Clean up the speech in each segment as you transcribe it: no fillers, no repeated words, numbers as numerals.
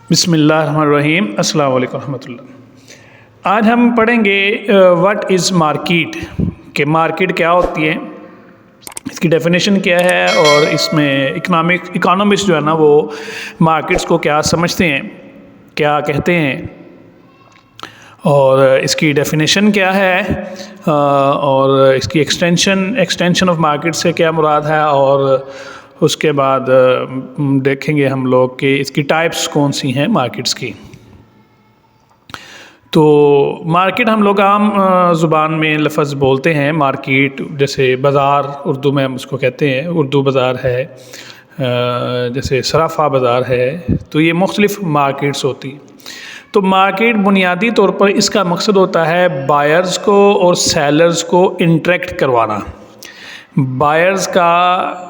बिस्मिल्लाहिर्रहमानिर्रहीम अस्सलाम वालेकुम रहमतुल्लाह। आज हम पढ़ेंगे व्हाट इज़ मार्केट, कि मार्केट क्या होती है, इसकी डेफिनेशन क्या है और इसमें इकोनॉमिस्ट जो है ना वो मार्केट्स को क्या समझते हैं, क्या कहते हैं और इसकी डेफिनेशन क्या है और इसकी एक्सटेंशन ऑफ मार्केट से क्या मुराद है और उसके बाद देखेंगे हम लोग कि इसकी टाइप्स कौन सी हैं मार्केट्स की। तो मार्केट हम लोग आम ज़ुबान में लफ्ज़ बोलते हैं मार्केट, जैसे बाज़ार उर्दू में हम उसको कहते हैं, उर्दू बाज़ार है, जैसे सराफ़ा बाज़ार है, तो ये मुख्तलिफ़ मार्केट्स होती हैं। तो मार्केट बुनियादी तौर पर इसका मकसद होता है बायर्स को और सेलर्स को इंटरेक्ट करवाना, बायर्स का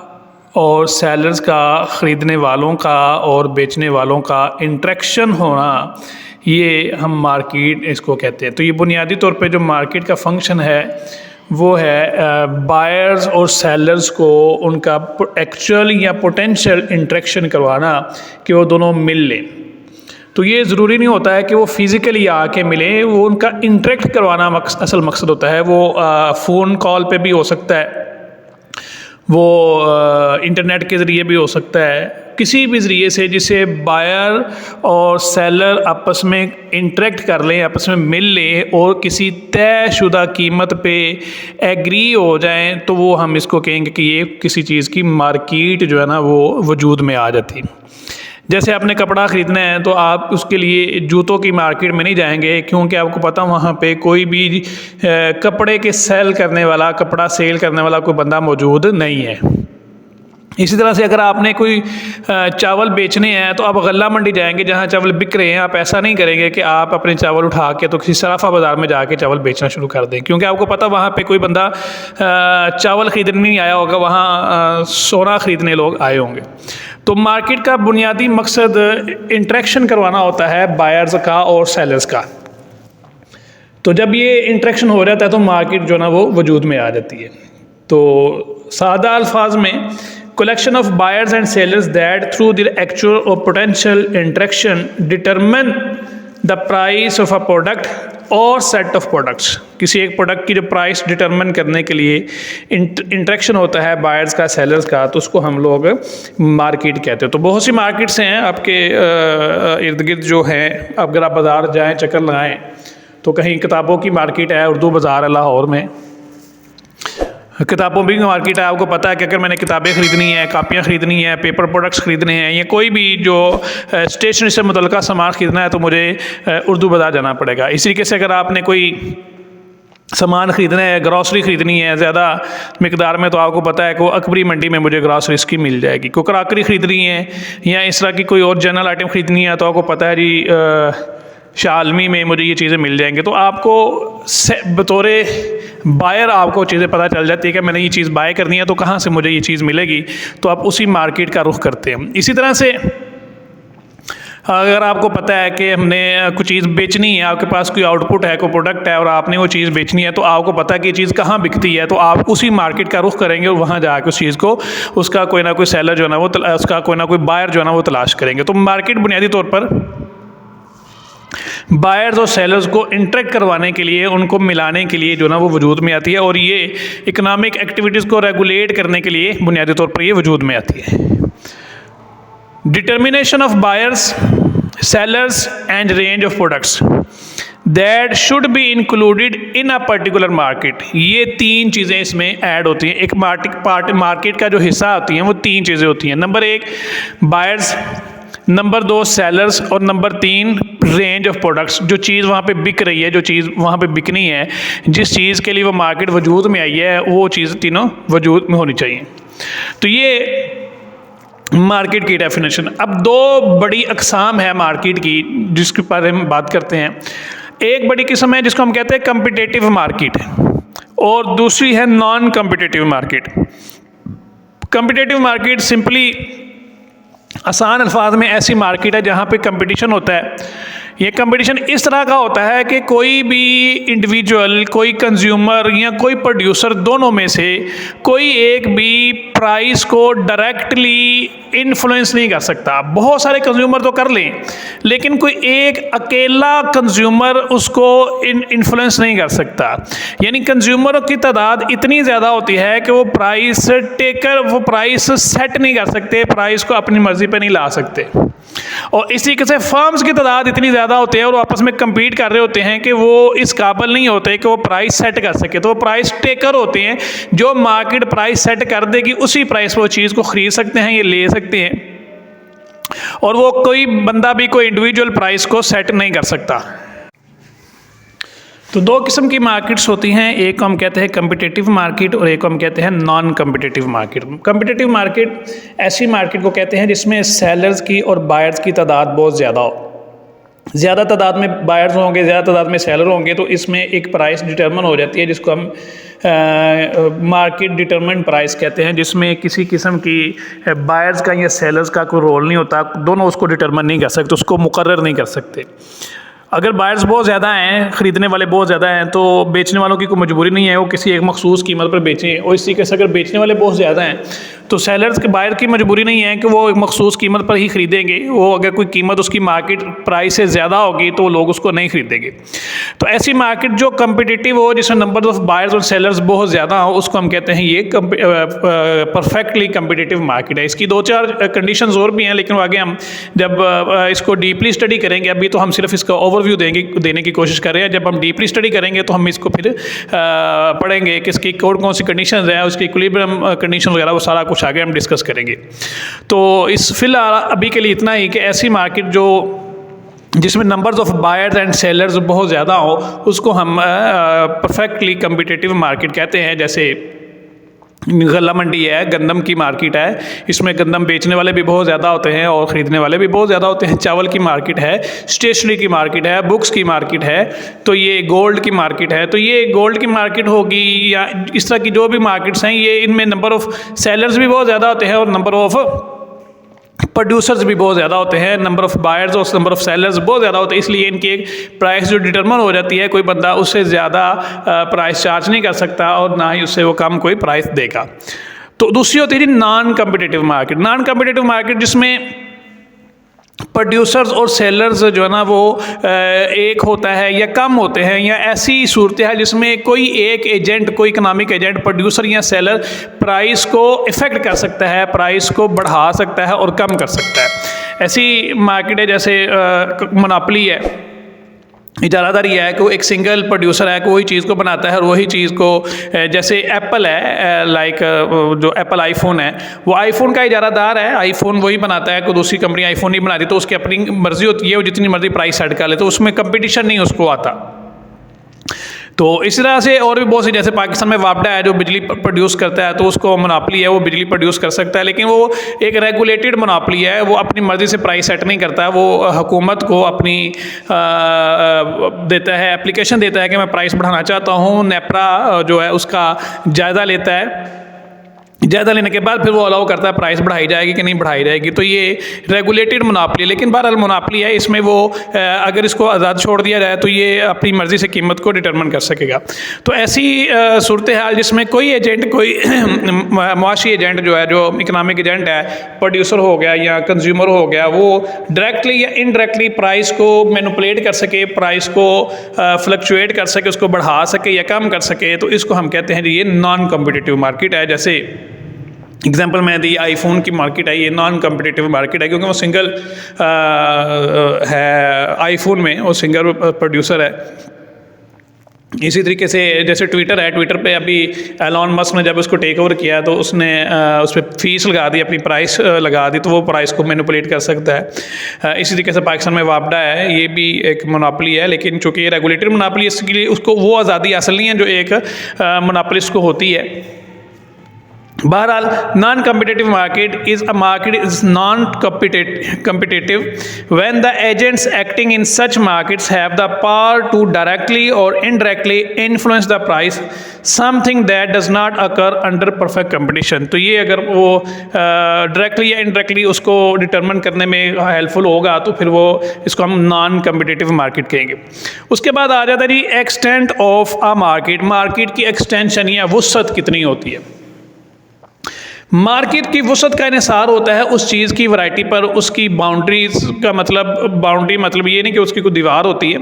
और सेलर्स का, ख़रीदने वालों का और बेचने वालों का इंटरेक्शन होना, ये हम मार्केट इसको कहते हैं। तो ये बुनियादी तौर पे जो मार्केट का फंक्शन है वो है बायर्स और सेलर्स को उनका एक्चुअल या पोटेंशियल इंटरेक्शन करवाना कि वो दोनों मिल लें। तो ये ज़रूरी नहीं होता है कि वो फ़िज़िकली आके मिलें, वो उनका इंटरेक्ट करवाना असल मकसद होता है। वो फ़ोन कॉल पे भी हो सकता है, वो इंटरनेट के ज़रिए भी हो सकता है, किसी भी ज़रिए से जिसे बायर और सेलर आपस में इंटरेक्ट कर लें, आपस में मिल लें और किसी तयशुदा कीमत पे एग्री हो जाएं, तो वो हम इसको कहेंगे कि ये किसी चीज़ की मार्केट जो है ना वो वजूद में आ जाती है। जैसे आपने कपड़ा ख़रीदना है तो आप उसके लिए जूतों की मार्केट में नहीं जाएंगे, क्योंकि आपको पता वहाँ पे कोई भी कपड़े के सेल करने वाला, कपड़ा सेल करने वाला कोई बंदा मौजूद नहीं है। इसी तरह से अगर आपने कोई चावल बेचने हैं तो आप गल्ला मंडी जाएंगे जहाँ चावल बिक रहे हैं। आप ऐसा नहीं करेंगे कि आप अपने चावल उठा के तो किसी सराफा बाज़ार में जाके चावल बेचना शुरू कर दें, क्योंकि आपको पता वहाँ पे कोई बंदा चावल ख़रीदने नहीं आया होगा, वहाँ सोना ख़रीदने लोग आए होंगे। तो मार्केट का बुनियादी मकसद इंटरेक्शन करवाना होता है बायर्स का और सेलर्स का। तो जब ये इंटरेक्शन हो जाता है तो मार्केट जो ना वो वजूद में आ जाती है। तो सादा अल्फाज में collection of buyers and sellers that through their actual or potential interaction determine the price of a product और set of products। किसी एक प्रोडक्ट की जो प्राइस डिटरमिन करने के लिए इंटरेक्शन होता है बायर्स का, सेलर्स का, तो उसको हम लोग मार्केट कहते हैं। तो बहुत सी मार्केट्स हैं आपके इर्द गिर्द जो हैं। अगर आप बाज़ार जाएँ, चक्कर लगाएँ, तो कहीं किताबों की मार्केट है, उर्दू बाज़ार है लाहौर में, किताबों की मार्केट है। आपको पता है कि अगर मैंने किताबें ख़रीदनी है, कापियाँ ख़रीदनी है, पेपर प्रोडक्ट्स ख़रीदने हैं या कोई भी जो स्टेशनरी से मुतल्लिक़ा सामान ख़रीदना है तो मुझे उर्दू बाज़ार जाना पड़ेगा। इस तरीके से अगर आपने कोई सामान ख़रीदना है, ग्रॉसरी ख़रीदनी है ज़्यादा मिकदार में, तो आपको पता है कि वो अकबरी मंडी में मुझे ग्रॉसरीज़ की मिल जाएगी। कोई क्रॉकरी ख़रीदनी है या इस तरह की कोई और जनरल आइटम ख़रीदनी है तो आपको पता है जी शालमी में मुझे ये चीज़ें मिल जाएंगी। तो आपको बतौरे बायर आपको चीज़ें पता चल जाती है कि मैंने ये चीज़ बाय करनी है तो कहाँ से मुझे ये चीज़ मिलेगी, तो आप उसी मार्केट का रुख करते हैं। इसी तरह से अगर आपको पता है कि हमने कुछ चीज़ बेचनी है, आपके पास कोई आउटपुट है, कोई प्रोडक्ट है और आपने वो चीज़ बेचनी है, तो आपको पता है कि ये चीज़ कहाँ बिकती है, तो आप उसी मार्केट का रुख करेंगे और वहाँ जाकर उस चीज़ को, उसका कोई ना कोई सेलर जो है ना वो, उसका कोई ना कोई बायर जो है ना वो तलाश करेंगे। तो मार्केट बुनियादी तौर पर बायर्स और सेलर्स को इंटरेक्ट करवाने के लिए, उनको मिलाने के लिए जो ना वो वजूद में आती है, और ये इकोनॉमिक एक्टिविटीज़ को रेगुलेट करने के लिए बुनियादी तौर पर ये वजूद में आती है। Determination of buyers, sellers and range of products that should be included in a particular market. ये तीन चीज़ें इसमें ऐड होती हैं। एक मार्केट का जो हिस्सा होती हैं वो तीन चीज़ें होती हैं। नंबर एक बायर्स, नंबर दो सेलर्स, और नंबर तीन रेंज ऑफ प्रोडक्ट्स। जो चीज़ वहाँ पे बिक रही है, जो चीज़ वहाँ पे बिकनी है, जिस चीज़ के लिए वो मार्केट वजूद में आई है, वो चीज़ तीनों वजूद में होनी चाहिए। तो ये मार्केट की डेफिनेशन। अब दो बड़ी अकसाम है मार्केट की जिसके बारे में बात करते हैं। एक बड़ी किस्म है जिसको हम कहते हैं कम्पिटिटिव मार्केट, और दूसरी है non competitive market. Competitive market simply आसान अल्फाज में ऐसी मार्केट है जहाँ पे कंपटीशन होता है, ये कंपटीशन इस तरह का होता है कि कोई भी इंडिविजुअल, कोई कंज्यूमर या कोई प्रोड्यूसर, दोनों में से कोई एक भी प्राइस को डायरेक्टली इन्फ्लुएंस नहीं कर सकता। बहुत सारे कंज्यूमर तो कर लें, लेकिन कोई एक अकेला कंज्यूमर उसको इन्फ्लुएंस नहीं कर सकता। यानी कंज्यूमरों की तादाद इतनी ज़्यादा होती है कि वो प्राइस टेकर, वो प्राइस सेट नहीं कर सकते, प्राइस को अपनी मर्ज़ी पे नहीं ला सकते। और इसी तरीके से फर्म्स की तादाद इतनी ज़्यादा होती है और वो आपस में कम्पीट कर रहे होते हैं कि वो इस काबिल नहीं होते कि वो प्राइस सेट कर सके। तो वो प्राइस टेकर होते हैं, जो मार्केट प्राइस सेट कर देगी उसी प्राइस पर वो चीज़ को ख़रीद सकते हैं, ये ले सकते हैं, और वो कोई बंदा भी कोई इंडिविजुअल प्राइस को सेट नहीं कर सकता। तो दो किस्म की मार्केट्स होती हैं, एक को हम कहते हैं कम्पिटिटिव मार्केट और एक को हम कहते हैं non competitive market. Competitive market ऐसी मार्केट को कहते हैं जिसमें सेलर्स की और बायर्स की तादाद बहुत ज़्यादा हो। ज़्यादा तादाद में बायर्स होंगे, ज़्यादा तादाद में सेलर होंगे, तो इसमें एक प्राइस डिटरमिन हो जाती है जिसको हम मार्केट डिटरमिनेंट प्राइस कहते हैं, जिसमें किसी किस्म की बायर्स का या सेलर्स का कोई रोल नहीं होता, दोनों उसको डिटरमिन नहीं कर सकते, उसको मुकर्रर नहीं कर सकते। अगर बायर्स बहुत ज़्यादा हैं, ख़रीदने वाले बहुत ज़्यादा हैं, तो बेचने वालों की कोई मजबूरी नहीं है वो किसी एक मखसूस कीमत पर बेचें। और इसी के साथ अगर बेचने वाले बहुत ज़्यादा हैं तो सेलर्स के, बायर की मजबूरी नहीं है कि वो एक मखसूस कीमत पर ही ख़रीदेंगे। वो अगर कोई कीमत उसकी मार्केट प्राइस से ज़्यादा होगी तो लोग उसको नहीं ख़रीदेंगे। तो ऐसी मार्केट जो कम्पिटिटिव हो, जिसमें नंबर ऑफ़ बायर्स और सेलर्स बहुत ज़्यादा हो, उसको हम कहते हैं ये परफेक्टली कम्पिटिटिव मार्केट है। इसकी दो चार कंडीशंस और भी हैं, लेकिन आगे हम जब इसको डीपली स्टडी करेंगे, अभी तो हम सिर्फ इसका ओवरव्यू देने की कोशिश कर रहे हैं। जब हम डीपली स्टडी करेंगे तो हम इसको फिर पढ़ेंगे कि इसकी कौन कौन सी कंडीशंस हैं, उसकी इक्विलिब्रियम कंडीशन वगैरह, वो सारा कुछ आगे हम डिस्कस करेंगे। तो इस फिलहाल अभी के लिए इतना ही कि ऐसी मार्केट जो जिसमें numbers of buyers and sellers बहुत ज़्यादा हो, उसको हम परफेक्टली कम्पिटिटिव मार्केट कहते हैं। जैसे गल्ला मंडी है, गंदम की मार्केट है, इसमें गंदम बेचने वाले भी बहुत ज़्यादा होते हैं और ख़रीदने वाले भी बहुत ज़्यादा होते हैं। चावल की मार्केट है, स्टेशनरी की मार्केट है, बुक्स की मार्केट है, तो ये गोल्ड की मार्केट है। तो ये गोल्ड की मार्केट होगी या इस तरह की जो भी मार्केट्स हैं, ये इनमें नंबर ऑफ़ सेलर्स भी बहुत ज़्यादा होते हैं और नंबर ऑफ़ प्रोड्यूसर्स भी बहुत ज़्यादा होते हैं, नंबर ऑफ़ बायर्स और नंबर ऑफ़ सेलर्स बहुत ज़्यादा होते हैं। इसलिए इनकी एक प्राइस जो डिटरमिन हो जाती है, कोई बंदा उससे ज़्यादा प्राइस चार्ज नहीं कर सकता और ना ही उससे वो कम कोई प्राइस देगा। तो दूसरी होती है non competitive market. Non competitive market जिसमें प्रोड्यूसर्स और सेलर्स जो है ना वो एक होता है या कम होते हैं, या ऐसी सूरत है जिसमें कोई एक एजेंट, कोई इकनॉमिक एजेंट, प्रोड्यूसर या सेलर प्राइस को इफ़ेक्ट कर सकता है, प्राइस को बढ़ा सकता है और कम कर सकता है। ऐसी मार्केट है जैसे मोनोपोली है, इजारादारी है कि वो एक सिंगल प्रोड्यूसर है, कोई चीज़ को बनाता है और वही चीज़ को, जैसे एप्पल है, लाइक जो एप्पल आईफोन है, वो आईफोन का इजारादार है, आईफोन वही बनाता है, कोई दूसरी कंपनी आईफोन नहीं बनाती, तो उसकी अपनी मर्जी होती है, वो जितनी मर्जी प्राइस सेट कर ले, तो उसमें कंपटीशन नहीं उसको आता। तो इस तरह से और भी बहुत सी, जैसे पाकिस्तान में वापडा है जो बिजली प्रोड्यूस करता है, तो उसको मोनोपोली है, वो बिजली प्रोड्यूस कर सकता है, लेकिन वो एक रेगुलेटेड मोनोपोली है, वो अपनी मर्ज़ी से प्राइस सेट नहीं करता है। वो हुकूमत को अपनी देता है, एप्लीकेशन देता है कि मैं प्राइस बढ़ाना चाहता हूँ, नेपरा जो है उसका जायज़ा लेता है, जायज़ा लेने के बाद फिर वो अलाउ करता है प्राइस बढ़ाई जाएगी कि नहीं बढ़ाई जाएगी। तो ये रेगुलेटेड मोनोपोली, लेकिन बहरहाल मोनोपोली है, इसमें वो अगर इसको आज़ाद छोड़ दिया जाए तो ये अपनी मर्ज़ी से कीमत को डिटरमिन कर सकेगा। तो ऐसी सूरत हाल जिसमें कोई एजेंट, कोई मुआशी एजेंट जो है, जो इकनॉमिक एजेंट है, प्रोड्यूसर हो गया या कंज्यूमर हो गया, वो डायरेक्टली या इनडायरेक्टली प्राइस को मैनिपुलेट कर सके, प्राइस को फ्लक्चुएट कर सके, उसको बढ़ा सके या कम कर सके, तो इसको हम कहते हैं ये नॉन कम्पिटिटिव मार्केट है। जैसे एग्जाम्पल मैं दी, आईफोन की मार्केट है, ये नॉन कम्पिटिटिव मार्केट है क्योंकि वो सिंगल है, आईफोन में वो सिंगल प्रोड्यूसर है। इसी तरीके से जैसे ट्विटर है, ट्विटर पे अभी एलॉन मस्क ने जब उसको टेक ओवर किया तो उसने उस पर फीस लगा दी, अपनी प्राइस लगा दी, तो वो प्राइस को मैनिपुलेट कर सकता है। इसी तरीके से पाकिस्तान में वापडा है, ये भी एक मोनोपोली है, लेकिन चूँकि ये रेगुलेटेड मोनोपोली, इसके लिए उसको वो आज़ादी हासिल नहीं है जो एक मोनोपोलिस्ट को होती है। बहरहाल non competitive market is a market is non competitive when the agents acting in such markets have the power to directly or indirectly influence the price, something that does not occur under perfect competition। तो ये अगर वो directly या indirectly उसको determine करने में helpful होगा तो फिर वो इसको हम नॉन कम्पिटेटिव मार्केट कहेंगे। उसके बाद आ जाता है जी extent of a market, market की एक्सटेंशन या वुसअत कितनी होती है। मार्केट की वुसअत का इन्हिसार होता है उस चीज़ की वैरायटी पर, उसकी बाउंड्रीज का मतलब, बाउंड्री मतलब ये नहीं कि उसकी कोई दीवार होती है।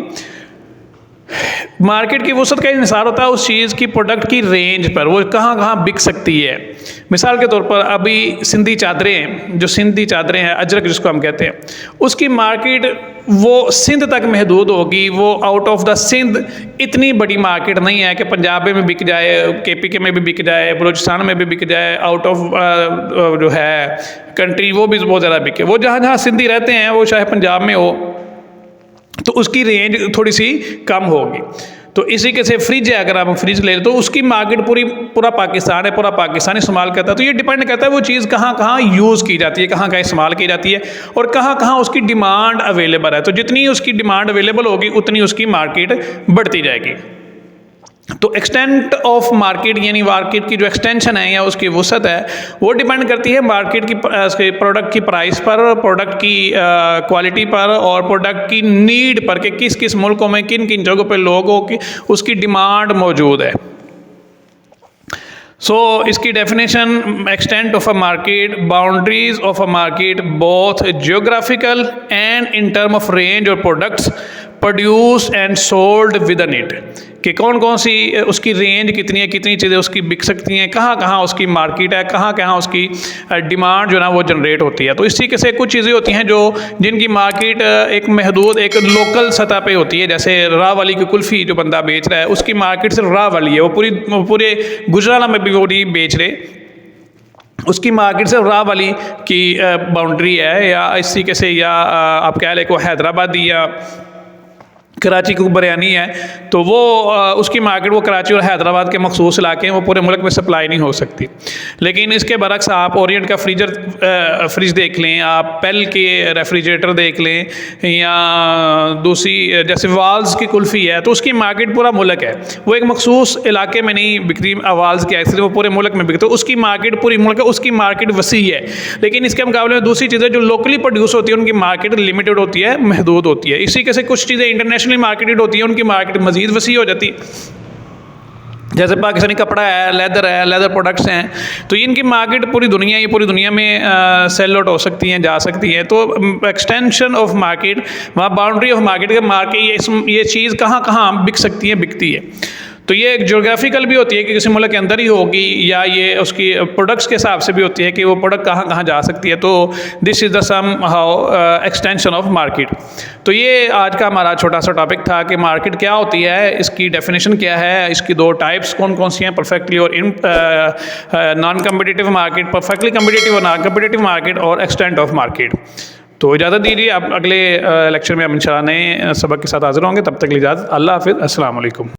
मार्केट की वुसअत का इन्हिसार होता है उस चीज़ की प्रोडक्ट की रेंज पर, वो कहाँ कहाँ बिक सकती है। मिसाल के तौर पर अभी सिंधी चादरें हैं, जो सिंधी चादरें हैं, अजरक जिसको हम कहते हैं, उसकी मार्केट वो सिंध तक महदूद होगी, वो आउट ऑफ द सिंध इतनी बड़ी मार्केट नहीं है कि पंजाब में भी बिक जाए, KPK में भी बिक जाए, बलूचिस्तान में भी बिक जाए, आउट ऑफ जो है कंट्री वो भी बहुत ज़्यादा बिके। वो जहाँ जहाँ सिंधी रहते हैं वो चाहे पंजाब में हो तो उसकी रेंज थोड़ी सी कम होगी। तो इसी के से फ्रिज है, अगर आप फ्रिज ले तो उसकी मार्केट पूरा पाकिस्तान है, पूरा पाकिस्तान इस्तेमाल करता है। तो ये डिपेंड करता है वो चीज़ कहाँ कहाँ यूज़ की जाती है, कहाँ कहाँ इस्तेमाल की जाती है और कहाँ कहाँ उसकी डिमांड अवेलेबल है। तो जितनी उसकी डिमांड अवेलेबल होगी उतनी उसकी मार्केट बढ़ती जाएगी। तो एक्सटेंट ऑफ मार्केट यानी मार्केट की जो एक्सटेंशन है या उसकी वुसअत है वो डिपेंड करती है मार्केट की प्रोडक्ट की प्राइस पर, प्रोडक्ट की क्वालिटी पर और प्रोडक्ट की नीड पर कि किस किस मुल्कों में किन किन जगहों पर लोगों की उसकी डिमांड मौजूद है। इसकी definition extent of a market, boundaries of a market both geographical and in term of range और products produce and sold with in it, कि कौन कौन सी उसकी रेंज कितनी है, कितनी चीज़ें उसकी बिक सकती हैं, कहाँ कहाँ उसकी मार्केट है, कहाँ कहाँ उसकी डिमांड जो ना वो जनरेट होती है। तो इस तरीके से कुछ चीज़ें होती हैं जो जिनकी मार्केट एक महदूद एक लोकल सतह पे होती है। जैसे राह वाली की कुल्फ़ी जो बंदा बेच रहा है उसकी मार्केट सिर्फ राह वाली है, वो पूरे गुजराला में भी वो नहीं बेच रहे, उसकी मार्केट सिर्फ राह वाली की बाउंड्री है। या इस तरीके से या आप कह लें को हैदराबादी या कराची की बिरयानी है तो वो उसकी मार्केट वो कराची और हैदराबाद के मखसूस इलाके हैं, वो पूरे मुल्क में सप्लाई नहीं हो सकती। लेकिन इसके बरक्स आप ओरिएंट का फ्रिज देख लें, आप पेल के रेफ्रिजरेटर देख लें, या दूसरी जैसे वाल्स की कुल्फ़ी है तो उसकी मार्केट पूरा मुल्क है, वो एक मखसूस इलाके में नहीं बिकती। वाल्स की आइसक्रीम वो पूरे मुल्क में बिकती है, तो उसकी मार्केट पूरी मुल्क है, उसकी मार्केट वसी है। लेकिन इसके मुकाबले में दूसरी चीज़ें जो लोकली प्रोड्यूस होती है उनकी मार्केट लिमिटेड होती है, महदूद होती है। इसी के से कुछ चीज़ें इंटरनेशनल मार्केटेड होती है, उनकी मार्केट मजीद वसी हो जाती है। जैसे पाकिस्तानी कपड़ा है, लेदर प्रोडक्ट्स हैं, तो इनकी मार्केट पूरी दुनिया में सेल आउट हो सकती हैं, जा सकती हैं। तो एक्सटेंशन ऑफ मार्केट, वहाँ बाउंड्री ऑफ मार्केट ये चीज़ कहाँ कहाँ बिक सकती है, बिकती है। तो ये एक ज्योग्राफिकल भी होती है कि किसी मुल्क के अंदर ही होगी, या ये उसकी प्रोडक्ट्स के हिसाब से भी होती है कि वो प्रोडक्ट कहाँ कहाँ जा सकती है। तो this is the somehow extension of market. तो ये आज का हमारा छोटा सा टॉपिक था कि मार्केट क्या होती है, इसकी डेफिनेशन क्या है, इसकी दो टाइप्स कौन कौन सी हैं, परफेक्टली और non competitive market, perfectly competitive और नॉन कम्पिटिटिव मार्केट, और एक्सटेंट ऑफ मार्केट। तो इजाज़त दीजिए, अब अगले लेक्चर में हम इंशाल्लाह नए सबक के साथ हाजिर होंगे। तब तक के लिए इजाज़त, अल्लाह हाफ़िज़, अस्सलाम वालेकुम।